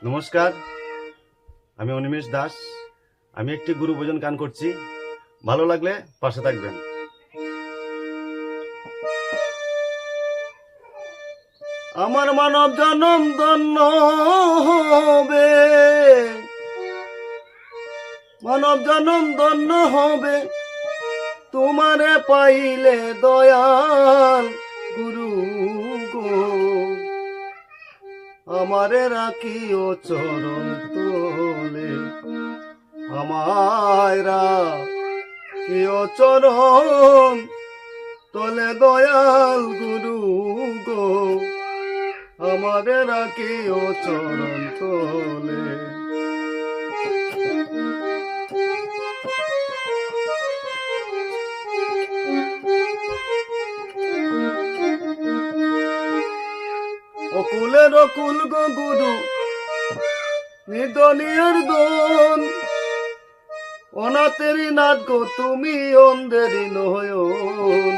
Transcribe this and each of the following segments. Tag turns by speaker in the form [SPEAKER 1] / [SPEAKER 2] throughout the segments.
[SPEAKER 1] নমস্কার, আমি অনিমেষ দাস। আমি একটি গুরু ভজন গান করছি, ভালো লাগলে পাশে থাকবেন। আমার মানব জনম ধন্য হবে, মানব জনম ধন্য হবে, তোমারে পাইলে দয়াল গুরু গো। আমারে রাখিও চরণ তোলে, আমায় রাখিও চরণ তোলে দয়াল গুরু গো। আমারে রাখিও চরণ তোলে। অকুলের অকুল গো গুরু, নিদনিয়ার দন, অনাথেরই নাথ গো তুমি, অন্ধেরই নয়ন।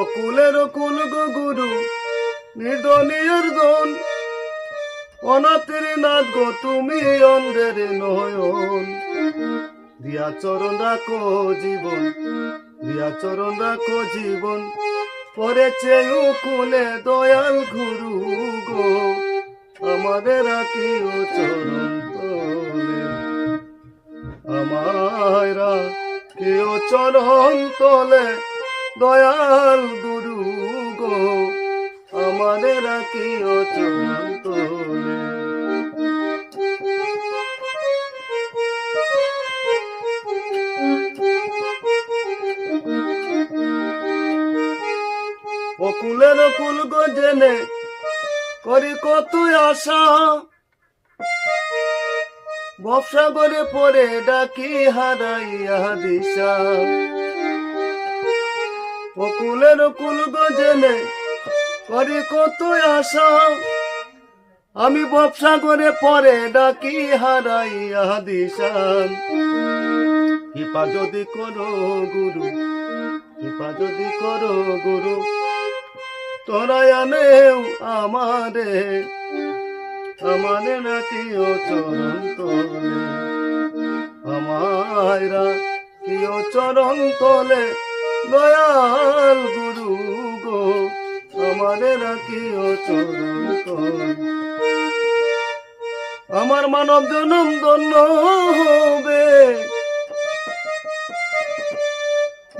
[SPEAKER 1] অকুলের অকুল গো গুরু, নিদনিয়ার দন, অনাথেরই নাথ গো তুমি, অন্ধেরই নয়ন। দিয়া চরণ রাখো জীবন, দিয়া চরণ রাখো জীবন, পড়েছে উকুলে দয়াল গুরু গো। আমাদের রাখিও চরণ তোলে, আমায় রাখিও চরণ তোলে দয়াল গুরু গো। আমাদের রাখিও চরণ তোলে। অকুলের অকুল গো জেনে করি কত আশা, ব্যবসা করে পরে ডাকি হারাইয়া দিশা। অকুলের অকুল গো জেনে করি কত আশা, আমি ব্যবসা করে পরে ডাকি হারাইয়া দিশা। কৃপা যদি করো গুরু, কৃপা যদি করো গুরু, তোরা আনেও আমারে, আমারে রাখিও চরণ তোলে, আমায় রাখিও চরণ তোলে দয়াল গুরু গো। আমারে রাখিও চরণ তোলে। আমার মানব জনম ধন্য হবে,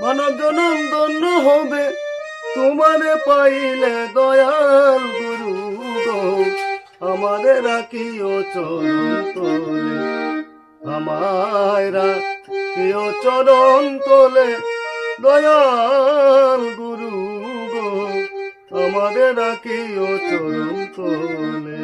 [SPEAKER 1] মানব জনম ধন্য হবে, তোমারে পাইলে দয়াল গুরু গো। আমারে রাখিও চরণ তোলে, আমায় রাখিও চরণ তোলে দয়াল গুরু গো। আমারে রাখিও চরণ তোলে।